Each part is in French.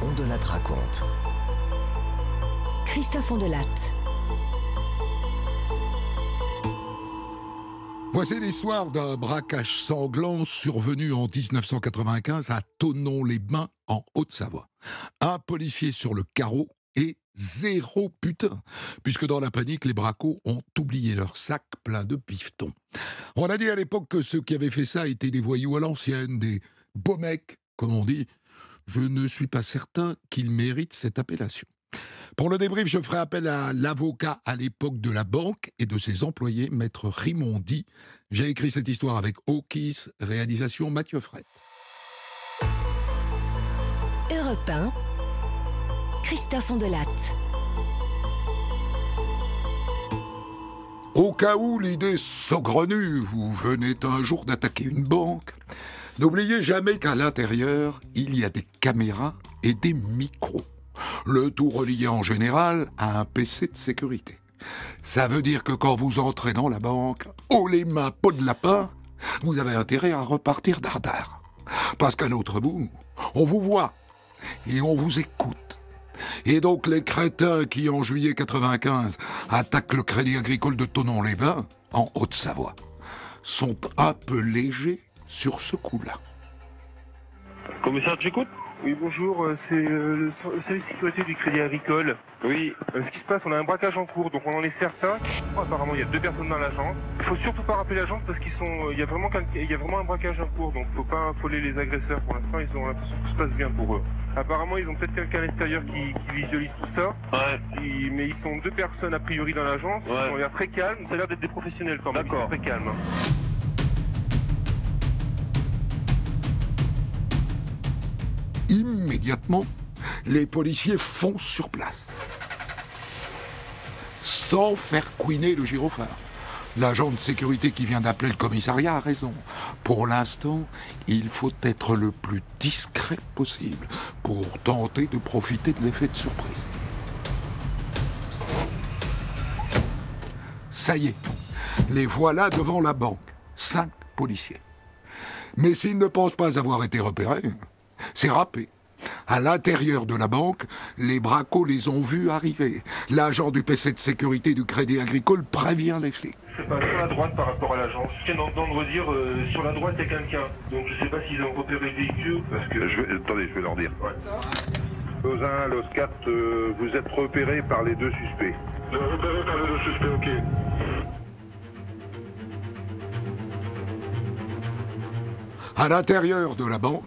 Ondelatte raconte. Christophe Ondelatte. Voici l'histoire d'un braquage sanglant survenu en 1995 à Thonon-les-Bains, en Haute-Savoie. Un policier sur le carreau et 0 putain, puisque dans la panique, les bracos ont oublié leur sac plein de pifetons. On a dit à l'époque que ceux qui avaient fait ça étaient des voyous à l'ancienne, des beaux mecs, comme on dit. Je ne suis pas certain qu'ils méritent cette appellation. Pour le débrief, je ferai appel à l'avocat à l'époque de la banque et de ses employés, maître Rimondi. J'ai écrit cette histoire avec Hawkis, réalisation Mathieu Fret. Europe 1, Christophe Ondelatte. Au cas où l'idée saugrenue vous venait un jour d'attaquer une banque, n'oubliez jamais qu'à l'intérieur, il y a des caméras et des micros. Le tout relié en général à un PC de sécurité. Ça veut dire que quand vous entrez dans la banque, haut les mains, peau de lapin, vous avez intérêt à repartir dardard. Parce qu'à l'autre bout, on vous voit et on vous écoute. Et donc les crétins qui, en juillet 95, attaquent le Crédit Agricole de Thonon-les-Bains, en Haute-Savoie, sont un peu légers sur ce coup-là. Commissaire, j'écoute. Oui, bonjour, c'est le service sécurité du Crédit Agricole. Oui. Ce qui se passe, on a un braquage en cours, donc on en est certain. Apparemment, il y a 2 personnes dans l'agence. Il faut surtout pas rappeler l'agence parce qu'il y a vraiment un braquage en cours, donc faut pas affoler les agresseurs. Pour l'instant, ils ont l'impression que tout se passe bien pour eux. Apparemment, ils ont peut-être quelqu'un à l'extérieur qui visualise tout ça. Ouais. Mais ils sont 2 personnes a priori dans l'agence. Ouais. Ils ont l'air très calmes. Ça a l'air d'être des professionnels quand même. D'accord. Ils sont très calmes. Immédiatement, les policiers foncent sur place. Sans faire couiner le gyrophare. L'agent de sécurité qui vient d'appeler le commissariat a raison. Pour l'instant, il faut être le plus discret possible pour tenter de profiter de l'effet de surprise. Ça y est, les voilà devant la banque. 5 policiers. Mais s'ils ne pensent pas avoir été repérés, c'est râpé. À l'intérieur de la banque, les bracos les ont vus arriver. L'agent du PC de sécurité du Crédit Agricole prévient les flics. Je sais pas, sur la droite par rapport à l'agence. Je viens d'entendre dire sur la droite il y a quelqu'un. Donc je sais pas s'ils ont repéré le véhicule parce que... Attendez, je vais leur dire. Ouais. Los 1, Los 4, vous êtes repérés par les 2 suspects. Repéré par les 2 suspects, ok. À l'intérieur de la banque,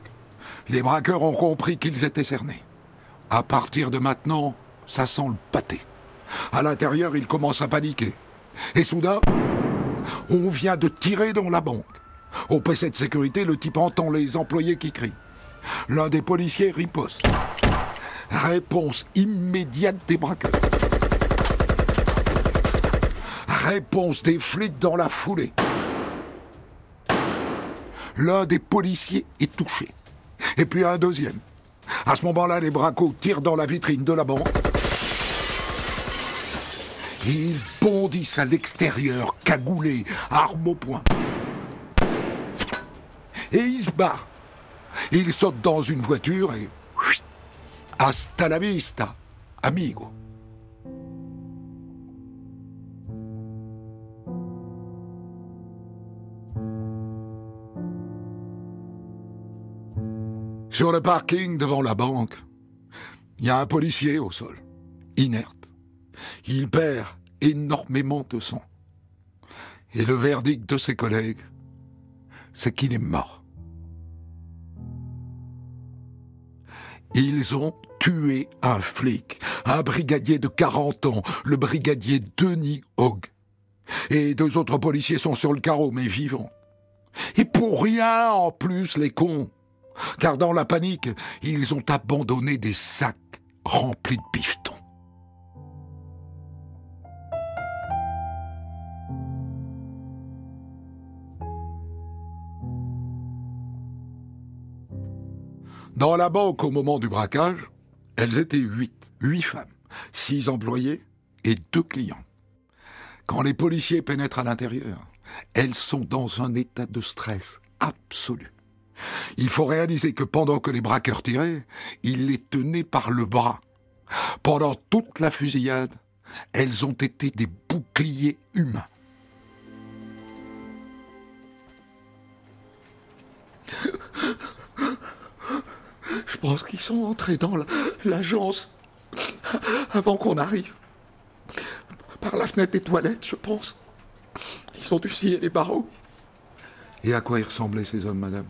les braqueurs ont compris qu'ils étaient cernés. À partir de maintenant, ça sent le pâté. À l'intérieur, ils commencent à paniquer. Et soudain, on vient de tirer dans la banque. Au PC de sécurité, le type entend les employés qui crient. L'un des policiers riposte. Réponse immédiate des braqueurs. Réponse des flics dans la foulée. L'un des policiers est touché. Et puis un deuxième. À ce moment-là, les bracos tirent dans la vitrine de la banque. Ils bondissent à l'extérieur, cagoulés, armes au poing. Et ils se barrent. Ils sautent dans une voiture et... Hasta la vista, amigo. Sur le parking devant la banque, il y a un policier au sol, inerte. Il perd énormément de sang. Et le verdict de ses collègues, c'est qu'il est mort. Ils ont tué un flic, un brigadier de 40 ans, le brigadier Denis Hogg. Et 2 autres policiers sont sur le carreau, mais vivants. Et pour rien en plus, les cons. Car dans la panique, ils ont abandonné des sacs remplis de pifetons. Dans la banque, au moment du braquage, elles étaient 8 femmes, 6 employés et 2 clients. Quand les policiers pénètrent à l'intérieur, elles sont dans un état de stress absolu. Il faut réaliser que pendant que les braqueurs tiraient, ils les tenaient par le bras. Pendant toute la fusillade, elles ont été des boucliers humains. Je pense qu'ils sont entrés dans l'agence avant qu'on arrive. Par la fenêtre des toilettes, je pense. Ils ont dû scier les barreaux. Et à quoi ils ressemblaient, ces hommes, madame?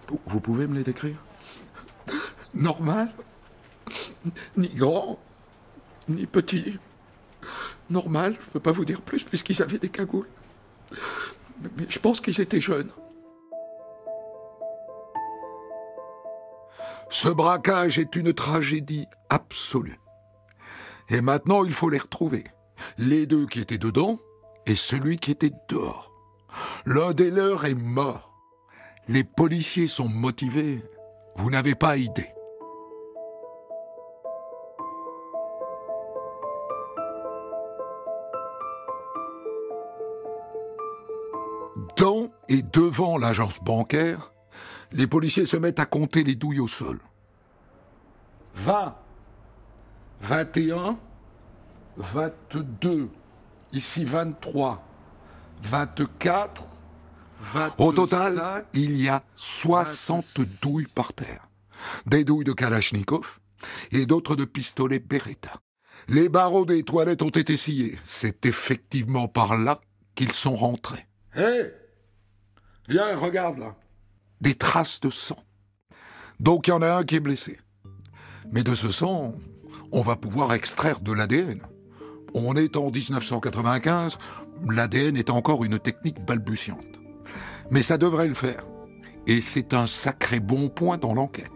Vous pouvez me les décrire? Normal. Ni grand, ni petit. Normal, je ne peux pas vous dire plus, puisqu'ils avaient des cagoules. Mais je pense qu'ils étaient jeunes. Ce braquage est une tragédie absolue. Et maintenant, il faut les retrouver. Les deux qui étaient dedans et celui qui était dehors. L'un des leurs est mort. Les policiers sont motivés. Vous n'avez pas idée. Dans et devant l'agence bancaire, les policiers se mettent à compter les douilles au sol. 20, 21, 22, ici 23, 24, 25. Au total, il y a 60 douilles par terre. Des douilles de Kalachnikov et d'autres de pistolets Beretta. Les barreaux des toilettes ont été sciés. C'est effectivement par là qu'ils sont rentrés. Hé! Viens, regarde là. Des traces de sang. Donc il y en a un qui est blessé. Mais de ce sang, on va pouvoir extraire de l'ADN. On est en 1995, l'ADN est encore une technique balbutiante. Mais ça devrait le faire. Et c'est un sacré bon point dans l'enquête.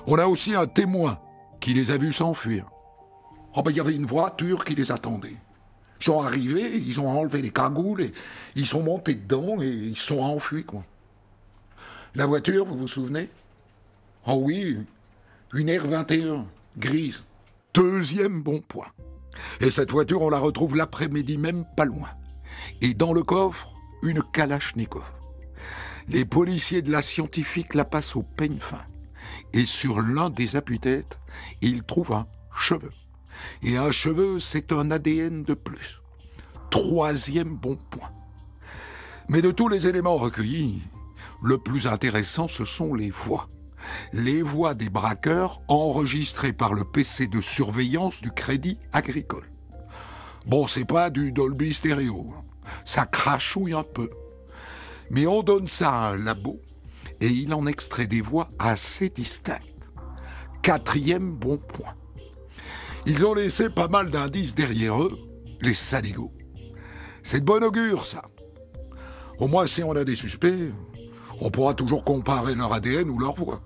On a aussi un témoin qui les a vus s'enfuir. Oh ben, il y avait une voiture qui les attendait. Ils sont arrivés, ils ont enlevé les cagoules, et ils sont montés dedans et ils sont enfuis, quoi. La voiture, vous vous souvenez? Oh oui, une R21, grise. Deuxième bon point. Et cette voiture, on la retrouve l'après-midi même pas loin. Et dans le coffre, une Kalachnikov. Les policiers de la scientifique la passent au peigne fin. Et sur l'un des appuis-têtes, ils trouvent un cheveu. Et un cheveu, c'est un ADN de plus. Troisième bon point. Mais de tous les éléments recueillis, le plus intéressant, ce sont les voix. Les voix des braqueurs enregistrées par le PC de surveillance du Crédit Agricole. Bon, c'est pas du Dolby Stereo. Ça crachouille un peu. Mais on donne ça à un labo et il en extrait des voix assez distinctes. Quatrième bon point. Ils ont laissé pas mal d'indices derrière eux, les saligots. C'est de bon augure, ça. Au moins, si on a des suspects, on pourra toujours comparer leur ADN ou leur voix.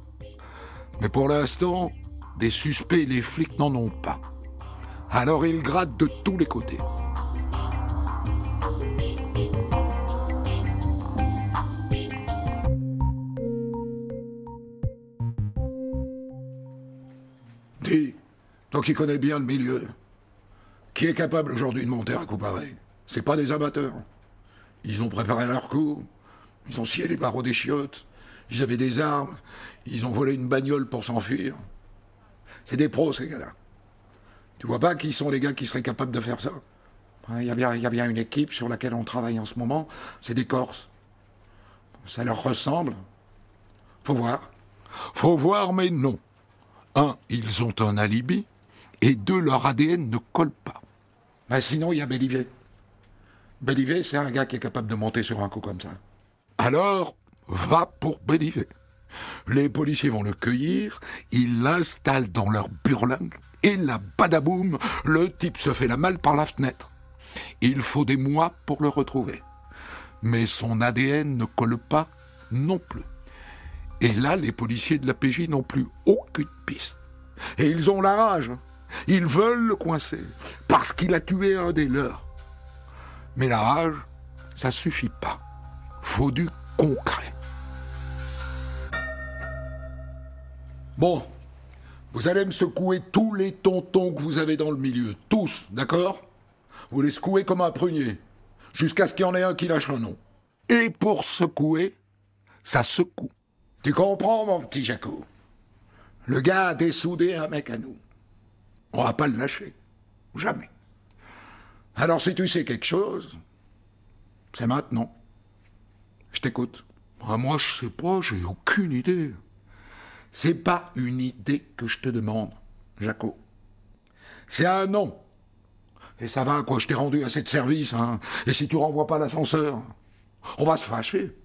Mais pour l'instant, des suspects, les flics n'en ont pas. Alors ils grattent de tous les côtés. Dis, toi qui connais bien le milieu, qui est capable aujourd'hui de monter un coup pareil? C'est pas des amateurs. Ils ont préparé leur coup, ils ont scié les barreaux des chiottes, ils avaient des armes, ils ont volé une bagnole pour s'enfuir. C'est des pros, ces gars-là. Tu vois pas qui sont les gars qui seraient capables de faire ça? Il y a bien une équipe sur laquelle on travaille en ce moment, c'est des Corses. Ça leur ressemble. Faut voir. Faut voir, mais non. Un, ils ont un alibi, et deux, leur ADN ne colle pas. Ben sinon, il y a Bellivet. Bellivet, c'est un gars qui est capable de monter sur un coup comme ça. Alors, va pour Bellivet. Les policiers vont le cueillir, ils l'installent dans leur burlingue, et là, badaboum, le type se fait la malle par la fenêtre. Il faut des mois pour le retrouver. Mais son ADN ne colle pas non plus. Et là, les policiers de la PJ n'ont plus aucune piste. Et ils ont la rage. Ils veulent le coincer, parce qu'il a tué un des leurs. Mais la rage, ça suffit pas. Faut du concret. Bon, vous allez me secouer tous les tontons que vous avez dans le milieu. Tous, d'accord? Vous les secouez comme un prunier, jusqu'à ce qu'il y en ait un qui lâche un nom. Et pour secouer, ça secoue. Tu comprends, mon petit Jaco? Le gars a dessoudé un mec à nous. On va pas le lâcher. Jamais. Alors si tu sais quelque chose, c'est maintenant. Je t'écoute. Ah, moi, je sais pas, j'ai aucune idée. C'est pas une idée que je te demande, Jaco. C'est un non. Et ça va, quoi, je t'ai rendu assez de service, hein. Et si tu renvoies pas l'ascenseur, on va se fâcher.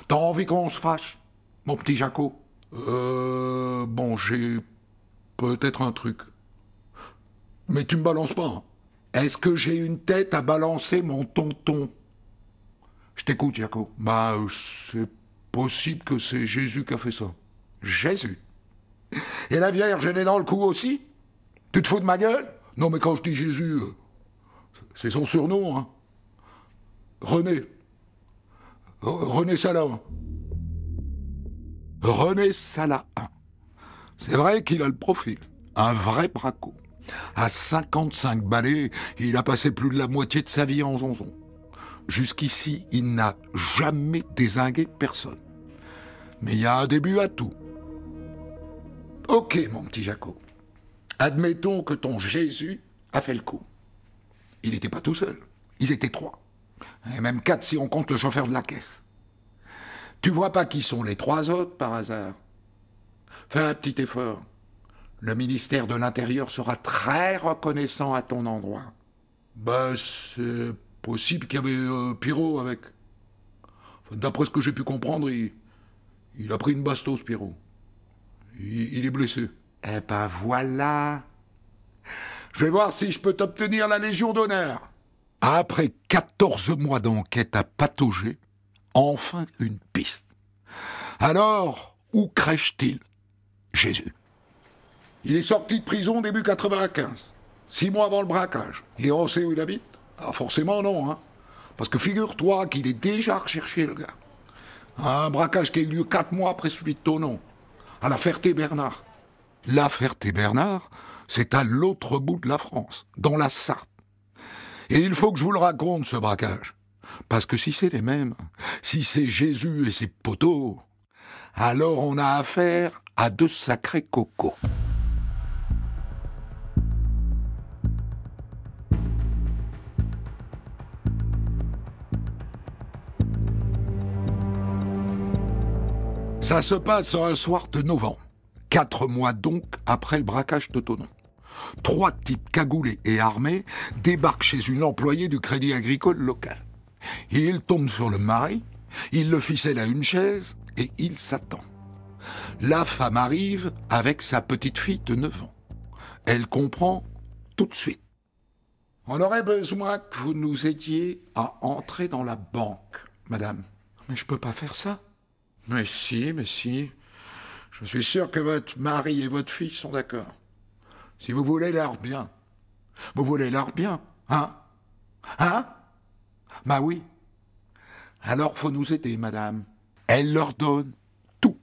T'as envie qu'on se fâche, mon petit Jaco? Bon, j'ai peut-être un truc. Mais tu me balances pas, hein. Est-ce que j'ai une tête à balancer mon tonton? Je t'écoute, Jaco. Bah, c'est possible que c'est Jésus qui a fait ça. Jésus. Et la Vierge, elle est dans le coup aussi? Tu te fous de ma gueule? Non, mais quand je dis Jésus, c'est son surnom, hein. René. René Salahin. René Salahin. C'est vrai qu'il a le profil. Un vrai braco. À 55 balais, il a passé plus de la moitié de sa vie en zonzon. Jusqu'ici, il n'a jamais dézingué personne. Mais il y a un début à tout. Ok, mon petit Jaco. Admettons que ton Jésus a fait le coup. Il n'était pas tout seul. Ils étaient 3. Et même 4 si on compte le chauffeur de la caisse. Tu vois pas qui sont les 3 autres, par hasard? Fais un petit effort. Le ministère de l'Intérieur sera très reconnaissant à ton endroit. Ben, c'est possible qu'il y avait Pierrot avec. Enfin, d'après ce que j'ai pu comprendre, il a pris une bastos, Pierrot. Il est blessé. Eh ben voilà. Je vais voir si je peux t'obtenir la Légion d'honneur. Après 14 mois d'enquête à patauger, enfin une piste. Alors, où crèche-t-il, Jésus? Il est sorti de prison début 95, 6 mois avant le braquage. Et on sait où il habite? Ah, forcément non, hein. Parce que figure-toi qu'il est déjà recherché, le gars. Un braquage qui a eu lieu 4 mois après celui de Thonon, à la Ferté-Bernard. La Ferté-Bernard, c'est à l'autre bout de la France, dans la Sarthe. Et il faut que je vous le raconte, ce braquage. Parce que si c'est les mêmes, si c'est Jésus et ses poteaux, alors on a affaire à 2 sacrés cocos. Ça se passe un soir de novembre, 4 mois donc après le braquage de Thonon. 3 types cagoulés et armés débarquent chez une employée du Crédit Agricole local. Ils tombent sur le mari, ils le ficellent à une chaise et ils s'attendent. La femme arrive avec sa petite fille de 9 ans. Elle comprend tout de suite. On aurait besoin que vous nous aidiez à entrer dans la banque, madame. Mais je peux pas faire ça. Mais si, mais si. Je suis sûr que votre mari et votre fille sont d'accord. Si vous voulez leur bien. Vous voulez leur bien, hein? Hein? Bah oui. Alors faut nous aider, madame. Elle leur donne tout,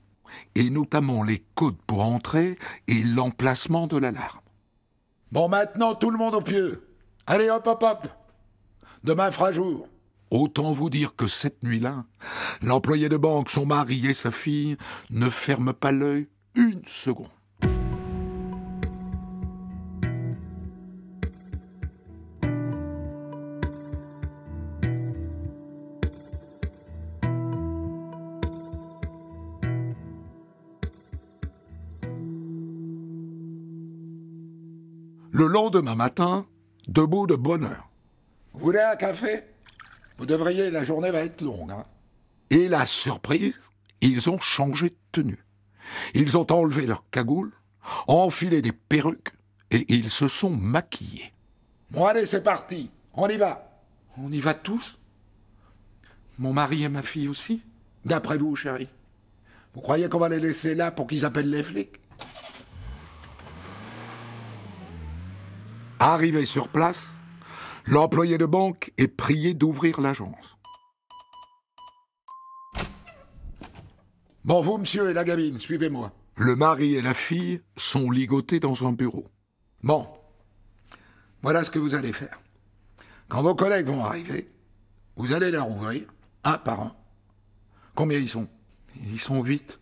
et notamment les codes pour entrer et l'emplacement de l'alarme. Bon, maintenant, tout le monde au pieu. Allez, hop, hop, hop. Demain fera jour. Autant vous dire que cette nuit-là, l'employé de banque, son mari et sa fille ne ferment pas l'œil une seconde. Le lendemain matin, debout de bonne heure. Vous voulez un café? Vous devriez, la journée va être longue, hein. Et la surprise, ils ont changé de tenue. Ils ont enlevé leurs cagoules, enfilé des perruques, et ils se sont maquillés. Bon, allez, c'est parti, on y va. On y va tous? Mon mari et ma fille aussi? D'après vous, chérie? Vous croyez qu'on va les laisser là pour qu'ils appellent les flics? Arrivé sur place, l'employé de banque est prié d'ouvrir l'agence. Bon, vous, monsieur et la gamine, suivez-moi. Le mari et la fille sont ligotés dans un bureau. Bon, voilà ce que vous allez faire. Quand vos collègues vont arriver, vous allez leur ouvrir, un par un. Combien ils sont? Ils sont 8.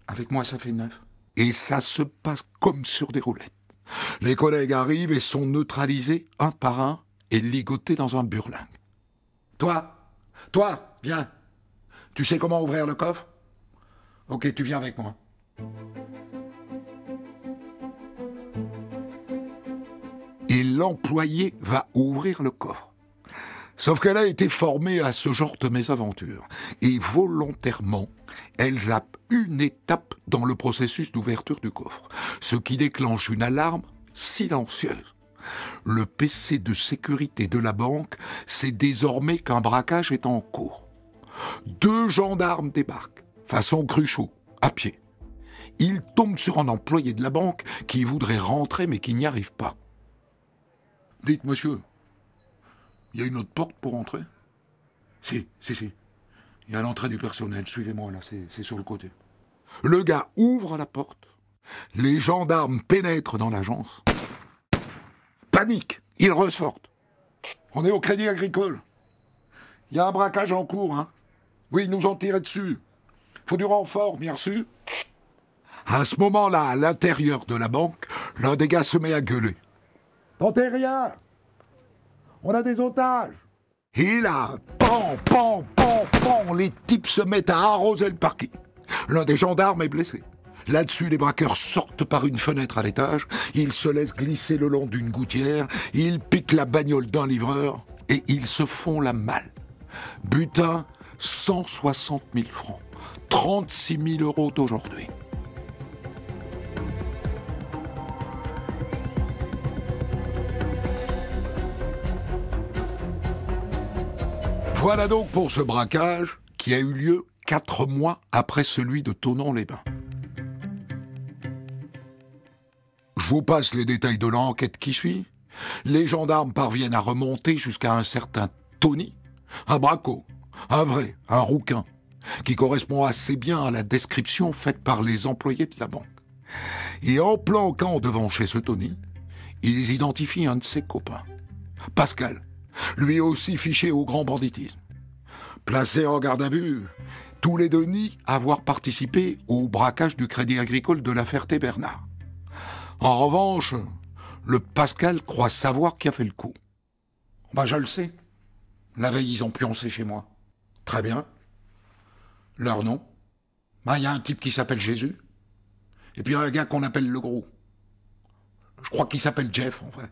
Avec moi, ça fait 9. Et ça se passe comme sur des roulettes. Les collègues arrivent et sont neutralisés un par un et ligotés dans un burlingue. Toi, viens. Tu sais comment ouvrir le coffre? Ok, tu viens avec moi. Et l'employé va ouvrir le coffre. Sauf qu'elle a été formée à ce genre de mésaventure. Et volontairement, elle zappe une étape dans le processus d'ouverture du coffre, ce qui déclenche une alarme silencieuse. Le PC de sécurité de la banque sait désormais qu'un braquage est en cours. 2 gendarmes débarquent, façon Cruchot, à pied. Ils tombent sur un employé de la banque qui voudrait rentrer mais qui n'y arrive pas. « Dites, monsieur, il y a une autre porte pour entrer ?» Si. Il y a l'entrée du personnel, suivez-moi là, c'est sur le côté. Le gars ouvre la porte, les gendarmes pénètrent dans l'agence. Panique, ils ressortent. On est au Crédit Agricole. Il y a un braquage en cours, hein. Oui, ils nous ont tiré dessus. Faut du renfort, bien reçu. À ce moment-là, à l'intérieur de la banque, l'un des gars se met à gueuler. Tentez rien! On a des otages! Et là, pan, les types se mettent à arroser le parking. L'un des gendarmes est blessé. Là-dessus, les braqueurs sortent par une fenêtre à l'étage, ils se laissent glisser le long d'une gouttière, ils piquent la bagnole d'un livreur et ils se font la malle. Butin, 160 000 francs, 36 000 euros d'aujourd'hui. Voilà donc pour ce braquage qui a eu lieu 4 mois après celui de Thonon-les-Bains. Je vous passe les détails de l'enquête qui suit. Les gendarmes parviennent à remonter jusqu'à un certain Tony, un braco, un vrai, un rouquin, qui correspond assez bien à la description faite par les employés de la banque. Et en planquant devant chez ce Tony, ils identifient un de ses copains, Pascal, lui aussi fiché au grand banditisme. Placé en garde à vue, tous les deux nient avoir participé au braquage du Crédit Agricole de la Ferté-Bernard. En revanche, le Pascal croit savoir qui a fait le coup. Ben, je le sais. La veille, ils ont pioncé chez moi. Très bien. Leur nom? Ben, y a un type qui s'appelle Jésus. Et puis un gars qu'on appelle le Gros. Je crois qu'il s'appelle Jeff, en vrai.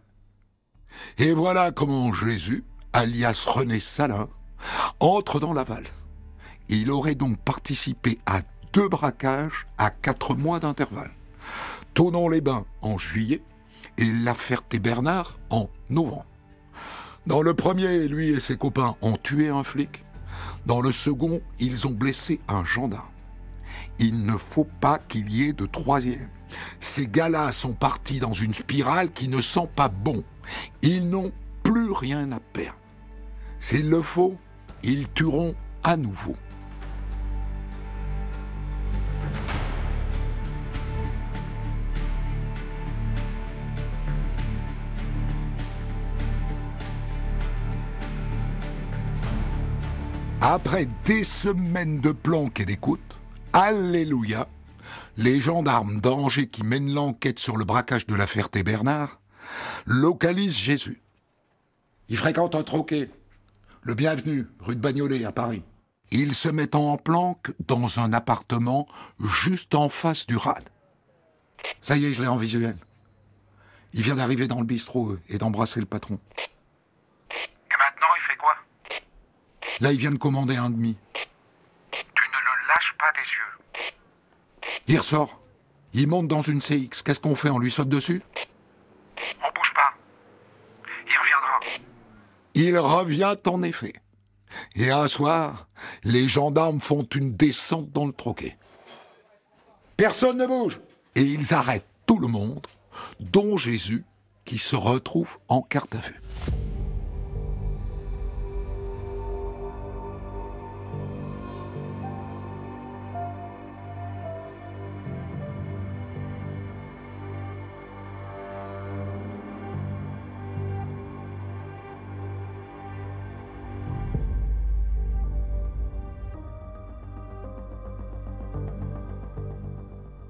Et voilà comment Jésus, alias René Salin, entre dans la valse. Il aurait donc participé à 2 braquages à 4 mois d'intervalle. Thonon-les-Bains en juillet et La Ferté-Bernard en novembre. Dans le premier, lui et ses copains ont tué un flic. Dans le second, ils ont blessé un gendarme. Il ne faut pas qu'il y ait de troisième. Ces gars-là sont partis dans une spirale qui ne sent pas bon. Ils n'ont plus rien à perdre. S'il le faut, ils tueront à nouveau. Après des semaines de planques et d'écoute, alléluia, les gendarmes d'Angers qui mènent l'enquête sur le braquage de la Ferté-Bernard localisent Jésus. Il fréquente un troquet, le Bienvenu, rue de Bagnolet à Paris. Ils se mettent en planque dans un appartement juste en face du RAD. Ça y est, je l'ai en visuel. Il vient d'arriver dans le bistrot et d'embrasser le patron. Et maintenant, il fait quoi? Là, il vient de commander un demi. Tu ne le lâches pas des yeux. Il ressort. Il monte dans une CX. Qu'est-ce qu'on fait? On lui saute dessus? On bouge pas. Il reviendra. Il revient en effet. Et un soir, les gendarmes font une descente dans le troquet. Personne ne bouge. Et ils arrêtent tout le monde, dont Jésus, qui se retrouve en garde à vue.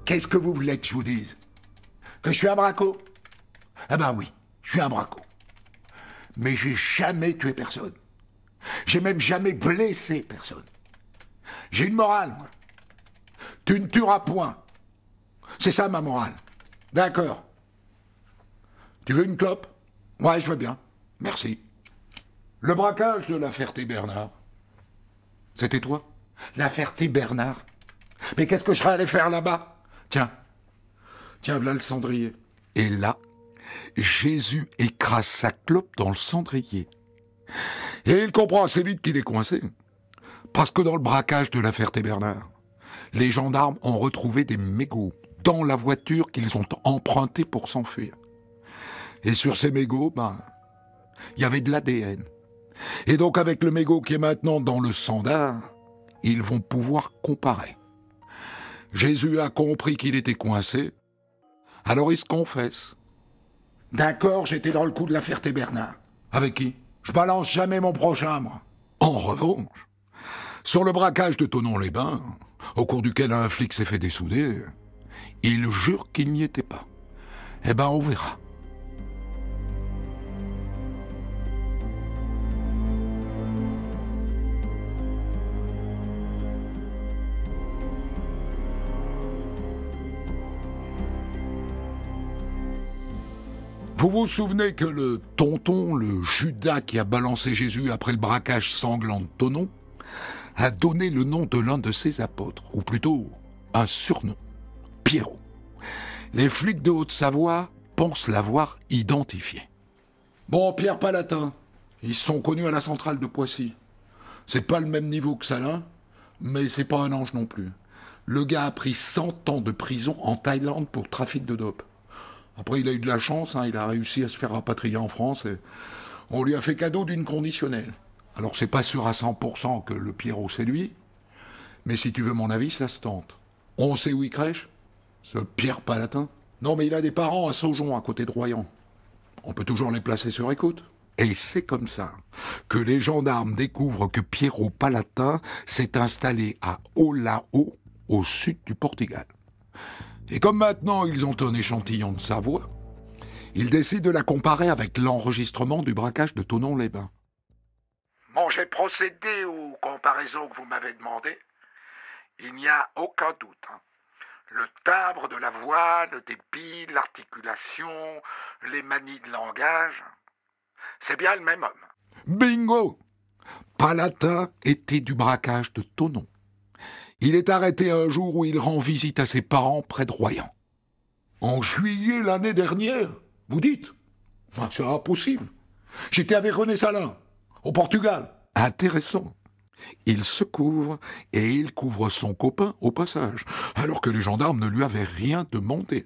Qu'est-ce que vous voulez que je vous dise? Que je suis un braco? Ah ben oui, je suis un braco. Mais j'ai jamais tué personne. J'ai même jamais blessé personne. J'ai une morale, moi. Tu ne tueras point. C'est ça ma morale. D'accord. Tu veux une clope? Ouais, je veux bien. Merci. Le braquage de la Ferté-Bernard. C'était toi? La Ferté-Bernard? Mais qu'est-ce que je serais allé faire là-bas? Tiens, voilà le cendrier. Et là, Jésus écrase sa clope dans le cendrier. Et il comprend assez vite qu'il est coincé. Parce que dans le braquage de la Ferté-Bernard, les gendarmes ont retrouvé des mégots dans la voiture qu'ils ont empruntée pour s'enfuir. Et sur ces mégots, il y avait de l'ADN. Et donc avec le mégot qui est maintenant dans le sandar, ils vont pouvoir comparer. Jésus a compris qu'il était coincé, alors il se confesse. D'accord, j'étais dans le coup de la Ferté-Bernard. Avec qui? Je balance jamais mon prochain, moi. En revanche, sur le braquage de Thonon-les-Bains, au cours duquel un flic s'est fait dessouder, il jure qu'il n'y était pas. Eh ben, on verra. Vous vous souvenez que le tonton, le Judas qui a balancé Jésus après le braquage sanglant de Thonon, a donné le nom de l'un de ses apôtres, ou plutôt un surnom, Pierrot. Les flics de Haute-Savoie pensent l'avoir identifié. Bon, Pierre Palatin, ils sont connus à la centrale de Poissy. C'est pas le même niveau que Salin, mais c'est pas un ange non plus. Le gars a pris 100 ans de prison en Thaïlande pour trafic de dope. Après, il a eu de la chance, il a réussi à se faire rapatrier en France et on lui a fait cadeau d'une conditionnelle. Alors, c'est pas sûr à 100% que le Pierrot, c'est lui, mais si tu veux mon avis, ça se tente. On sait où il crèche? Ce Pierre Palatin? Non, mais il a des parents à Saujon, à côté de Royan. On peut toujours les placer sur écoute. Et c'est comme ça que les gendarmes découvrent que Pierrot Palatin s'est installé à Olao, au sud du Portugal. Et comme maintenant ils ont un échantillon de sa voix, ils décident de la comparer avec l'enregistrement du braquage de Thonon-les-Bains. Bon, j'ai procédé aux comparaisons que vous m'avez demandées. Il n'y a aucun doute. Le timbre de la voix, le débit, l'articulation, les manies de langage, c'est bien le même homme. Bingo! Palatin était du braquage de Thonon. Il est arrêté un jour où il rend visite à ses parents près de Royan. En juillet l'année dernière, vous dites? C'est impossible. J'étais avec René Salin, au Portugal. Intéressant. Il se couvre et il couvre son copain au passage, alors que les gendarmes ne lui avaient rien demandé.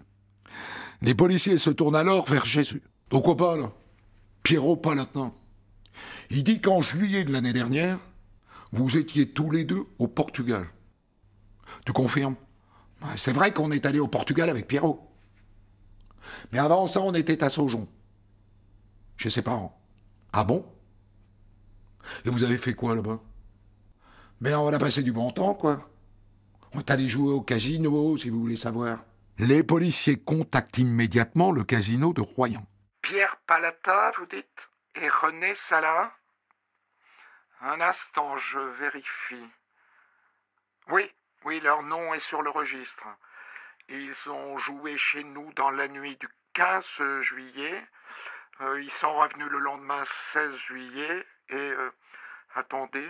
Les policiers se tournent alors vers Jésus. Ton copain, là, Pierrot Palatin. Il dit qu'en juillet de l'année dernière, vous étiez tous les deux au Portugal. Tu confirmes? C'est vrai qu'on est allé au Portugal avec Pierrot. Mais avant ça, on était à Saujon, chez ses parents. Ah bon? Et vous avez fait quoi là-bas? Mais on a passé du bon temps, quoi. On est allé jouer au casino, si vous voulez savoir. Les policiers contactent immédiatement le casino de Royan. Pierre Palatin, vous dites? Et René Salin? Un instant, je vérifie. Oui, leur nom est sur le registre. Ils ont joué chez nous dans la nuit du 15 juillet. Ils sont revenus le lendemain 16 juillet. Et, attendez...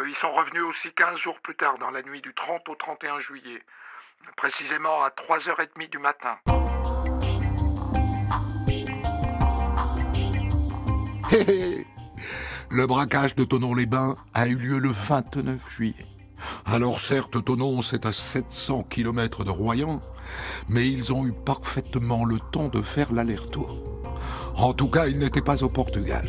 ils sont revenus aussi 15 jours plus tard, dans la nuit du 30 au 31 juillet. Précisément à 3h30 du matin. Hé hé! Le braquage de Thonon-les-Bains a eu lieu le 29 juillet. Alors certes, Thonon, c'est à 700 km de Royan, mais ils ont eu parfaitement le temps de faire l'aller-retour. En tout cas, ils n'étaient pas au Portugal.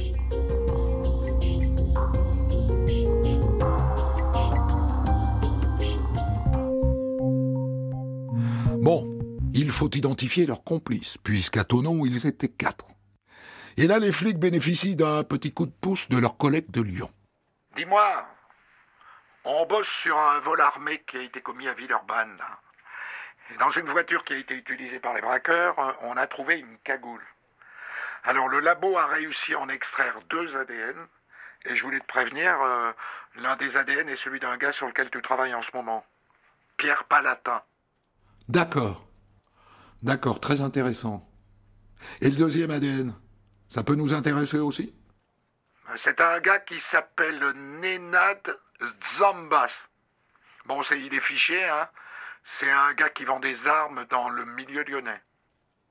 Bon, il faut identifier leurs complices, puisqu'à Thonon, ils étaient 4. Et là, les flics bénéficient d'un petit coup de pouce de leurs collègues de Lyon. Dis-moi, on bosse sur un vol armé qui a été commis à Villeurbanne, là. Et dans une voiture qui a été utilisée par les braqueurs, on a trouvé une cagoule. Alors le labo a réussi à en extraire 2 ADN, et je voulais te prévenir, l'un des ADN est celui d'un gars sur lequel tu travailles en ce moment. Pierre Palatin. D'accord. D'accord, très intéressant. Et le deuxième ADN, ça peut nous intéresser aussi? C'est un gars qui s'appelle Nenad Zambas. Bon, il est fiché, hein. C'est un gars qui vend des armes dans le milieu lyonnais.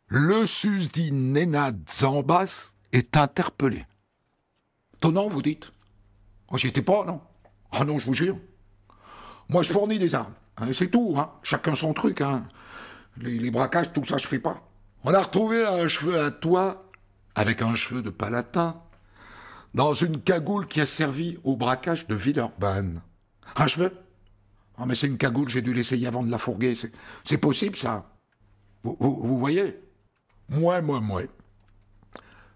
Le susdit Nenad Zambas est interpellé. Étonnant, vous dites? Oh, j'y étais pas, non? Ah non, je vous jure. Moi, je fournis des armes. Hein, c'est tout, hein. Chacun son truc, hein. Les braquages, tout ça, je fais pas. On a retrouvé un cheveu à toit avec un cheveu de Palatin dans une cagoule qui a servi au braquage de Villeurbanne. Un cheveu? Ah, mais c'est une cagoule, j'ai dû l'essayer avant de la fourguer. C'est possible, ça. Vous voyez? Moi.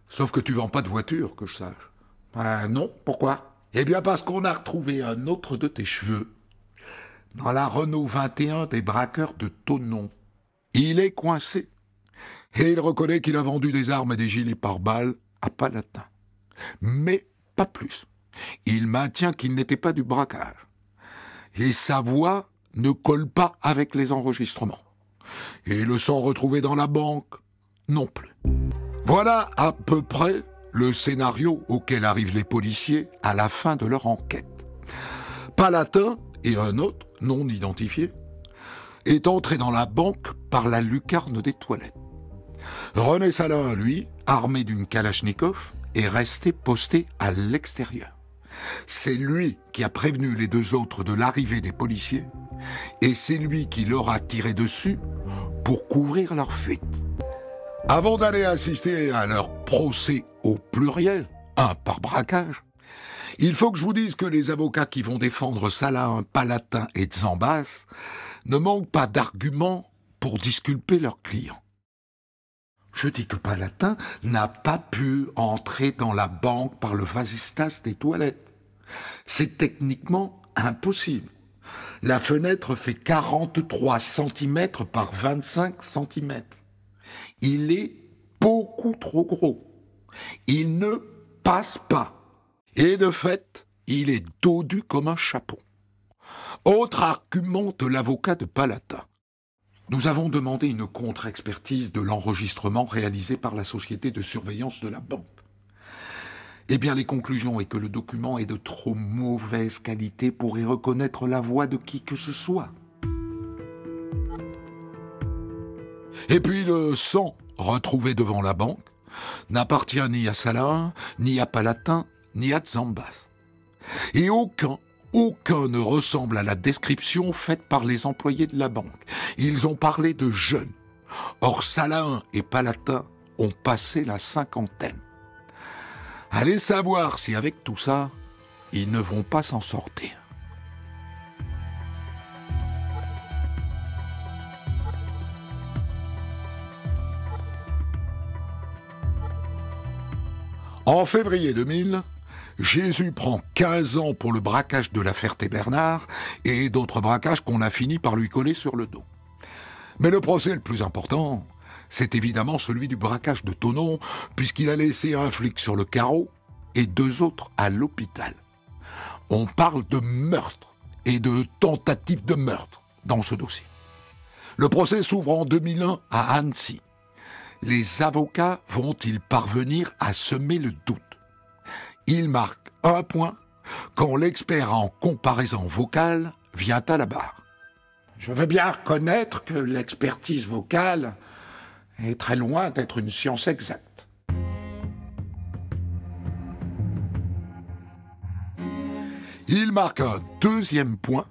Sauf que tu vends pas de voiture, que je sache. Non, pourquoi? Eh bien, parce qu'on a retrouvé un autre de tes cheveux dans la Renault 21 des braqueurs de Thonon. Il est coincé. Et il reconnaît qu'il a vendu des armes et des gilets pare-balles à Palatin. Mais pas plus. Il maintient qu'il n'était pas du braquage. Et sa voix ne colle pas avec les enregistrements. Et le sang retrouvé dans la banque, non plus. Voilà à peu près le scénario auquel arrivent les policiers à la fin de leur enquête. Palatin et un autre, non identifié, est entré dans la banque par la lucarne des toilettes. René Salin, lui, armé d'une Kalachnikov, est resté posté à l'extérieur. C'est lui qui a prévenu les 2 autres de l'arrivée des policiers et c'est lui qui leur a tiré dessus pour couvrir leur fuite. Avant d'aller assister à leur procès au pluriel, un par braquage, il faut que je vous dise que les avocats qui vont défendre Salin, Palatin et Zambas ne manquent pas d'arguments pour disculper leurs clients. Je dis que Palatin n'a pas pu entrer dans la banque par le vasistas des toilettes. C'est techniquement impossible. La fenêtre fait 43 cm par 25 cm. Il est beaucoup trop gros. Il ne passe pas. Et de fait, il est dodu comme un chapeau. Autre argument de l'avocat de Palatin. Nous avons demandé une contre-expertise de l'enregistrement réalisé par la société de surveillance de la banque. Eh bien, les conclusions est que le document est de trop mauvaise qualité pour y reconnaître la voix de qui que ce soit. Et puis le sang retrouvé devant la banque n'appartient ni à Salin, ni à Palatin, ni à Zambas. Et aucun ne ressemble à la description faite par les employés de la banque. Ils ont parlé de jeunes. Or, Salin et Palatin ont passé la 50aine. Allez savoir si avec tout ça, ils ne vont pas s'en sortir. En février 2000, Jésus prend 15 ans pour le braquage de la Ferté-Bernard et d'autres braquages qu'on a fini par lui coller sur le dos. Mais le procès le plus important, c'est évidemment celui du braquage de Thonon, puisqu'il a laissé un flic sur le carreau et 2 autres à l'hôpital. On parle de meurtre et de tentative de meurtre dans ce dossier. Le procès s'ouvre en 2001 à Annecy. Les avocats vont-ils parvenir à semer le doute? Il marque 1 point quand l'expert en comparaison vocale vient à la barre. Je veux bien reconnaître que l'expertise vocale est très loin d'être une science exacte. Il marque un 2e point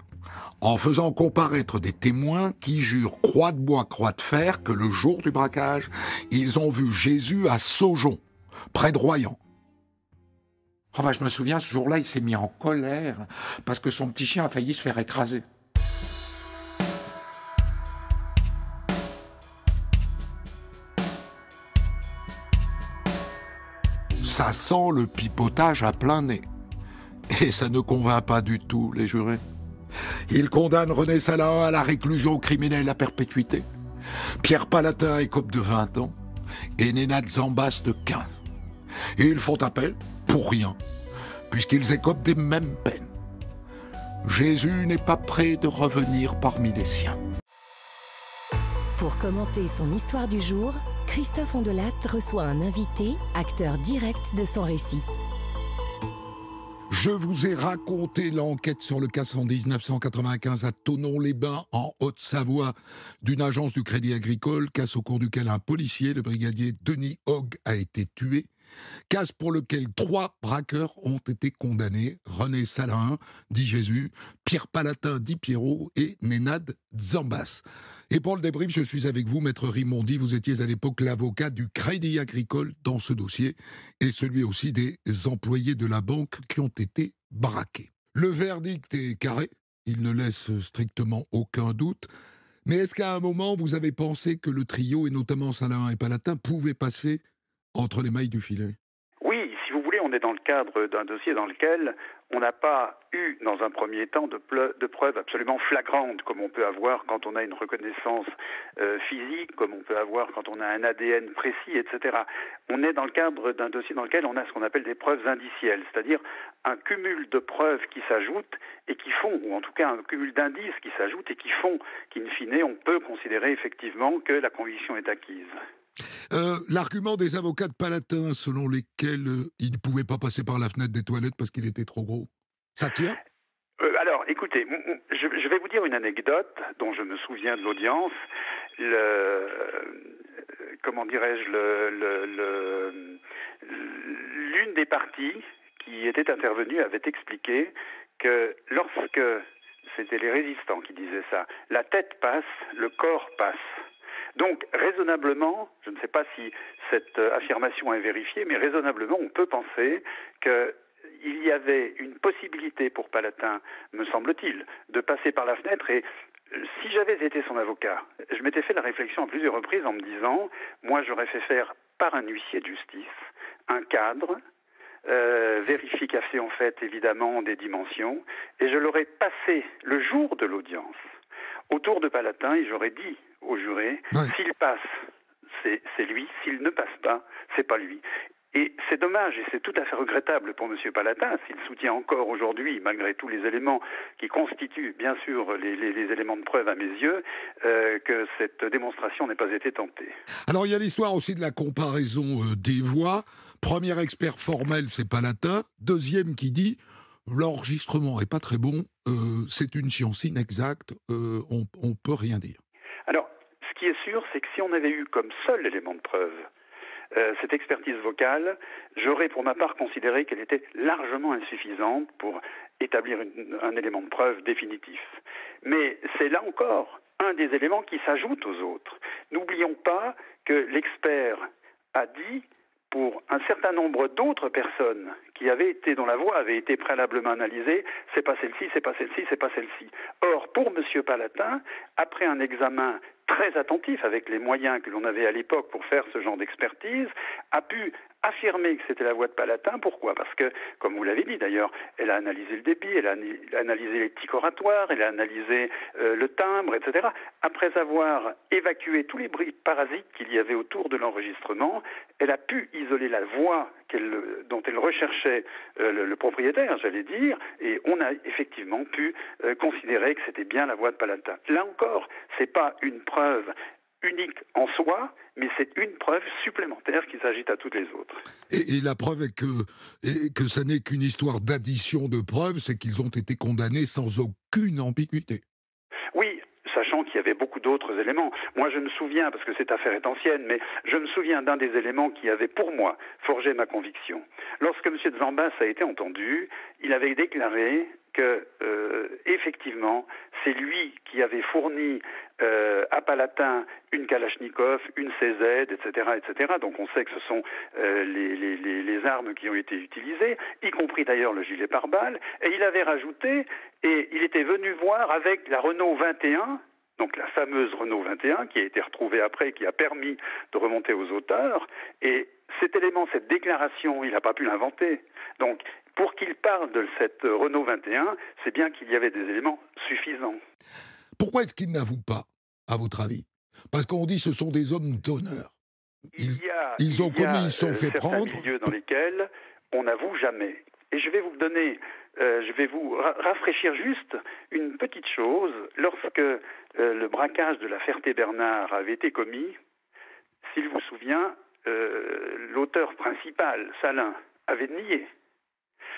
en faisant comparaître des témoins qui jurent croix de bois, croix de fer que le jour du braquage, ils ont vu Jésus à Saujon, près de Royan. Oh ben, je me souviens, ce jour-là, il s'est mis en colère parce que son petit chien a failli se faire écraser. Ça sent le pipotage à plein nez. Et ça ne convainc pas du tout les jurés. Il condamne René Salahin à la réclusion criminelle à perpétuité. Pierre Palatin écope de 20 ans et Nenad Zambas de 15. Et ils font appel pour rien, puisqu'ils écopent des mêmes peines. Jésus n'est pas prêt de revenir parmi les siens. Pour commenter son histoire du jour, Christophe Ondelat reçoit un invité, acteur direct de son récit. Je vous ai raconté l'enquête sur le cas 11995 à Thonon-les-Bains, en Haute-Savoie, d'une agence du Crédit Agricole, casse au cours duquel un policier, le brigadier Denis Hogg, a été tué. Casse pour lequel 3 braqueurs ont été condamnés, René Salahin, dit Jésus, Pierre Palatin, dit Pierrot, et Nenad Zambas. Et pour le débrief, je suis avec vous, Maître Rimondi. Vous étiez à l'époque l'avocat du Crédit Agricole dans ce dossier, et celui aussi des employés de la banque qui ont été braqués. Le verdict est carré, il ne laisse strictement aucun doute. Mais est-ce qu'à un moment, vous avez pensé que le trio, et notamment Salahin et Palatin, pouvaient passer entre les mailles du filet? Oui, si vous voulez, on est dans le cadre d'un dossier dans lequel on n'a pas eu, dans un premier temps, de preuves absolument flagrantes, comme on peut avoir quand on a une reconnaissance physique, comme on peut avoir quand on a un ADN précis, etc. On est dans le cadre d'un dossier dans lequel on a ce qu'on appelle des preuves indicielles, c'est-à-dire un cumul de preuves qui s'ajoutent et qui font, ou en tout cas un cumul d'indices qui s'ajoutent et qui font qu'in fine, on peut considérer effectivement que la conviction est acquise. L'argument des avocats de Palatin selon lesquels il ne pouvait pas passer par la fenêtre des toilettes parce qu'il était trop gros, ça tient? Alors, écoutez, je vais vous dire une anecdote dont je me souviens de l'audience. Comment dirais-je, l'une des parties qui était intervenue avait expliqué que lorsque, c'était les résistants qui disaient ça, la tête passe, le corps passe. Donc, raisonnablement, je ne sais pas si cette affirmation est vérifiée, mais raisonnablement, on peut penser qu'il y avait une possibilité pour Palatin, me semble-t-il, de passer par la fenêtre. Et si j'avais été son avocat, je m'étais fait la réflexion à plusieurs reprises en me disant, moi j'aurais fait faire par un huissier de justice un cadre, vérificateur en fait évidemment des dimensions, et je l'aurais passé le jour de l'audience autour de Palatin et j'aurais dit au juré, s'il passe, c'est lui, s'il ne passe pas, c'est pas lui. Et c'est dommage et c'est tout à fait regrettable pour M. Palatin, s'il soutient encore aujourd'hui, malgré tous les éléments qui constituent bien sûr les éléments de preuve à mes yeux, que cette démonstration n'ait pas été tentée. Alors il y a l'histoire aussi de la comparaison des voix. Premier expert formel, c'est Palatin. Deuxième qui dit, l'enregistrement est pas très bon, c'est une science inexacte, on peut rien dire. Alors, ce qui est sûr, c'est que si on avait eu comme seul élément de preuve cette expertise vocale, j'aurais pour ma part considéré qu'elle était largement insuffisante pour établir un élément de preuve définitif. Mais c'est là encore un des éléments qui s'ajoutent aux autres. N'oublions pas que l'expert a dit pour un certain nombre d'autres personnes qui avaient été, dont la voix avait été préalablement analysée, c'est pas celle-ci, c'est pas celle-ci, c'est pas celle-ci. Or, pour M. Palatin, après un examen très attentif avec les moyens que l'on avait à l'époque pour faire ce genre d'expertise, a pu affirmer que c'était la voix de Palatin. Pourquoi? Parce que, comme vous l'avez dit d'ailleurs, elle a analysé le débit, elle a analysé les tics oratoires, elle a analysé le timbre, etc. Après avoir évacué tous les bruits parasites qu'il y avait autour de l'enregistrement, elle a pu isoler la voix dont elle recherchait le propriétaire, j'allais dire, et on a effectivement pu considérer que c'était bien la voix de Palatin. Là encore, c'est pas une preuve unique en soi, mais c'est une preuve supplémentaire qui s'ajoute à toutes les autres. Et la preuve est que ça n'est qu'une histoire d'addition de preuves, c'est qu'ils ont été condamnés sans aucune ambiguïté. Oui, sachant qu'il y avait beaucoup d'autres éléments. Moi, je me souviens, parce que cette affaire est ancienne, mais je me souviens d'un des éléments qui avait, pour moi, forgé ma conviction. Lorsque M. Zambas a été entendu, il avait déclaré que, effectivement, c'est lui qui avait fourni à Palatin une Kalachnikov, une CZ, etc., etc. Donc on sait que ce sont les armes qui ont été utilisées, y compris d'ailleurs le gilet pare-balles. Et il avait rajouté, et il était venu voir avec la Renault 21, donc la fameuse Renault 21, qui a été retrouvée après, qui a permis de remonter aux auteurs. Et cet élément, cette déclaration, il n'a pas pu l'inventer. Donc, Pour qu'il parle de cette Renault 21, c'est bien qu'il y avait des éléments suffisants. Pourquoi est-ce qu'ils n'avouent pas, à votre avis? Parce qu'on dit que ce sont des hommes d'honneur. Ils ont commis, ils se sont fait prendre. Certains milieux dans lesquels on n'avoue jamais. Et je vais vous donner, je vais vous rafraîchir juste une petite chose. Lorsque le braquage de la Ferté-Bernard avait été commis, s'il vous souvient, l'auteur principal, Salin, avait nié.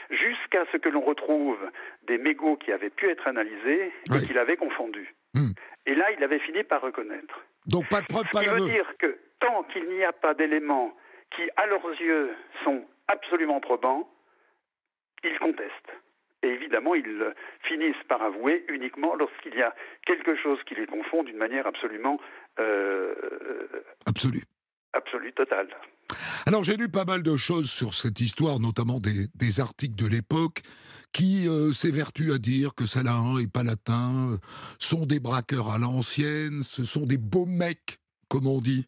Jusqu'à ce que l'on retrouve des mégots qui avaient pu être analysés et qu'il avait confondus. Et là, il avait fini par reconnaître. Donc pas de preuve, pas d'aveu. Ce qui veut dire que tant qu'il n'y a pas d'éléments qui, à leurs yeux, sont absolument probants, ils contestent. Et évidemment, ils finissent par avouer uniquement lorsqu'il y a quelque chose qui les confond d'une manière absolument... Absolue, totale. Alors j'ai lu pas mal de choses sur cette histoire, notamment des articles de l'époque, qui s'évertuent à dire que Salin et Palatin sont des braqueurs à l'ancienne, ce sont des beaux mecs, comme on dit.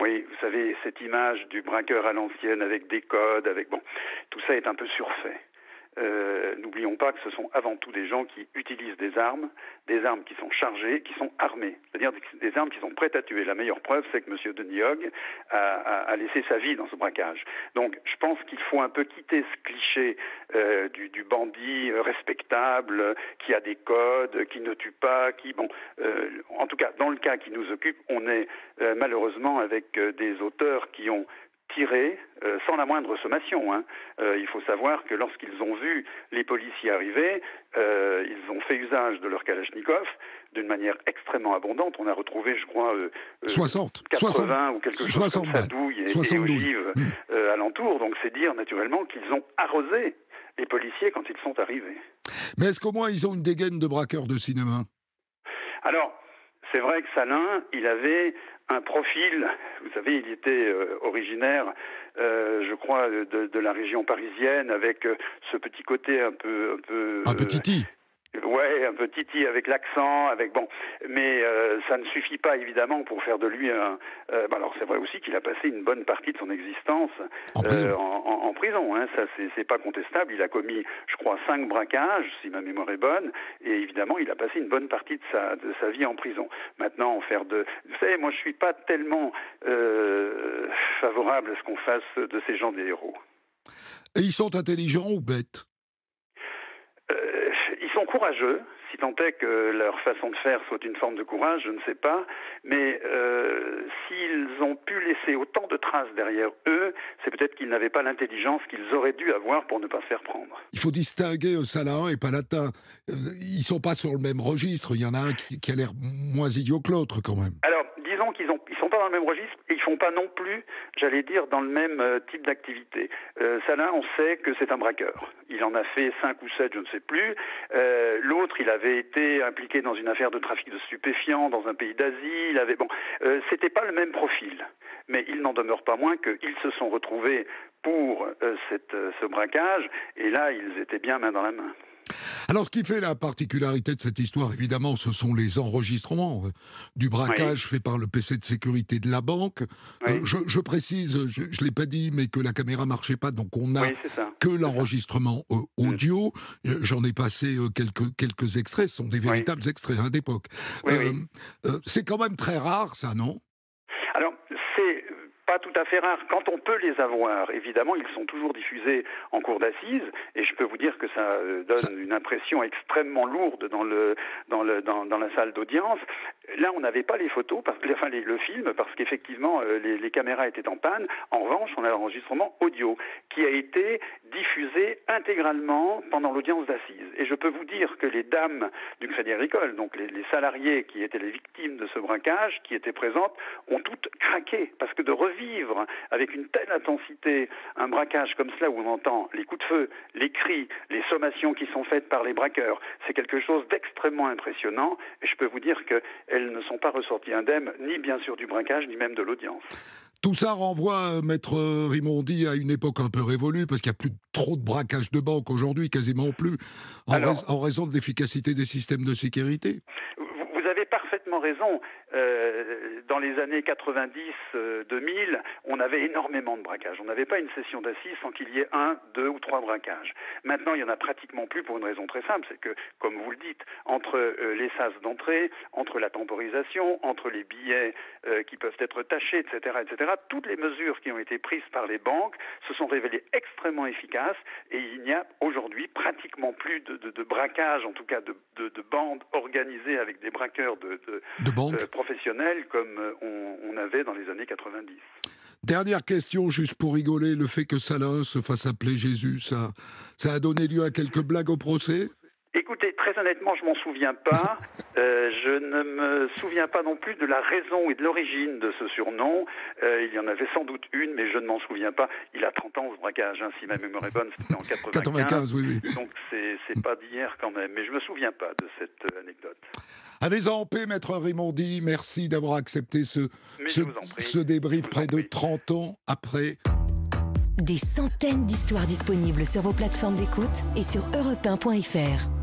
Oui, vous savez, cette image du braqueur à l'ancienne avec des codes, avec bon, tout ça est un peu surfait. N'oublions pas que ce sont avant tout des gens qui utilisent des armes qui sont chargées, qui sont armées, c'est-à-dire des armes qui sont prêtes à tuer. La meilleure preuve, c'est que M. Denis Hogg a laissé sa vie dans ce braquage. Donc, je pense qu'il faut un peu quitter ce cliché du bandit respectable, qui a des codes, qui ne tue pas, en tout cas, dans le cas qui nous occupe, on est malheureusement avec des auteurs qui ont tiré sans la moindre sommation. Il faut savoir que lorsqu'ils ont vu les policiers arriver, ils ont fait usage de leur Kalachnikov d'une manière extrêmement abondante. On a retrouvé, je crois, 80 ou quelque chose comme ça, douilles et ogives alentour. Donc c'est dire naturellement qu'ils ont arrosé les policiers quand ils sont arrivés. Mais est-ce qu'au moins ils ont une dégaine de braqueurs de cinéma? Alors, c'est vrai que Salin, il avait un profil, vous savez, il était originaire, je crois, de la région parisienne, avec ce petit côté un peu titi. Ouais, un peu titi avec l'accent, mais ça ne suffit pas évidemment pour faire de lui un. Alors c'est vrai aussi qu'il a passé une bonne partie de son existence en prison. Ça c'est pas contestable. Il a commis, je crois, 5 braquages, si ma mémoire est bonne, et évidemment il a passé une bonne partie de sa vie en prison. Maintenant, vous savez, moi je suis pas tellement favorable à ce qu'on fasse de ces gens des héros. Et ils sont intelligents ou bêtes? Ils sont courageux, si tant est que leur façon de faire soit une forme de courage, je ne sais pas, mais s'ils ont pu laisser autant de traces derrière eux, c'est peut-être qu'ils n'avaient pas l'intelligence qu'ils auraient dû avoir pour ne pas se faire prendre. Il faut distinguer Salin et Palatin. Ils sont pas sur le même registre, il y en a un qui a l'air moins idiot que l'autre quand même. Alors, disons qu'ils sont pas dans le même registre et ils font pas non plus, j'allais dire, dans le même type d'activité. Salin, on sait que c'est un braqueur. Il en a fait 5 ou 7, je ne sais plus. L'autre, il avait été impliqué dans une affaire de trafic de stupéfiants dans un pays d'Asie. C'était pas le même profil. Mais il n'en demeure pas moins qu'ils se sont retrouvés pour ce braquage, et là, ils étaient bien main dans la main. Alors, ce qui fait la particularité de cette histoire, évidemment, ce sont les enregistrements du braquage fait par le PC de sécurité de la banque. Oui. Je précise, je ne l'ai pas dit, mais que la caméra marchait pas, donc on n'a que l'enregistrement audio. J'en ai passé quelques extraits, ce sont des véritables extraits d'époque. C'est quand même très rare, ça, non? Alors, c'est pas tout à fait rare. Quand on peut les avoir, évidemment, ils sont toujours diffusés en cour d'assises, et je peux vous dire que ça donne une impression extrêmement lourde dans la salle d'audience. Là, on n'avait pas les photos, le film, parce qu'effectivement, les caméras étaient en panne. En revanche, on a l'enregistrement audio, qui a été diffusé intégralement pendant l'audience d'assises. Et je peux vous dire que les dames du Crédit Agricole, donc les salariés qui étaient les victimes de ce braquage, qui étaient présentes, ont toutes craqué, parce que de revivre avec une telle intensité un braquage comme cela, où on entend les coups de feu, les cris, les sommations qui sont faites par les braqueurs, c'est quelque chose d'extrêmement impressionnant, et je peux vous dire qu'elles ne sont pas ressorties indemnes, ni bien sûr du braquage, ni même de l'audience. Tout ça renvoie, Maître Rimondi, à une époque un peu révolue, parce qu'il n'y a plus trop de braquage de banque aujourd'hui, quasiment plus, en raison de l'efficacité des systèmes de sécurité. Vous avez parfaitement raison. dans les années 90-2000, on avait énormément de braquages. On n'avait pas une session d'assises sans qu'il y ait 1, 2 ou 3 braquages. Maintenant, il n'y en a pratiquement plus pour une raison très simple, c'est que, comme vous le dites, entre les sas d'entrée, entre la temporisation, entre les billets qui peuvent être tachés, etc., toutes les mesures qui ont été prises par les banques se sont révélées extrêmement efficaces et il n'y a aujourd'hui pratiquement plus de braquage, en tout cas de bandes organisées avec des braqueurs de professionnels comme on avait dans les années 90. Dernière question, juste pour rigoler, le fait que Salah se fasse appeler Jésus, ça a donné lieu à quelques blagues au procès ? Écoutez, très honnêtement, je m'en souviens pas. Je ne me souviens pas non plus de la raison et de l'origine de ce surnom. Il y en avait sans doute une, mais je ne m'en souviens pas. Il a 30 ans, ce braquage, hein, si ma mémoire est bonne, c'était en 95. Oui. Donc c'est pas d'hier quand même, mais je me souviens pas de cette anecdote. Allez-en paix, Maître Raymondi. Merci d'avoir accepté ce débrief près de 30 ans après. Des centaines d'histoires disponibles sur vos plateformes d'écoute et sur europe1.fr.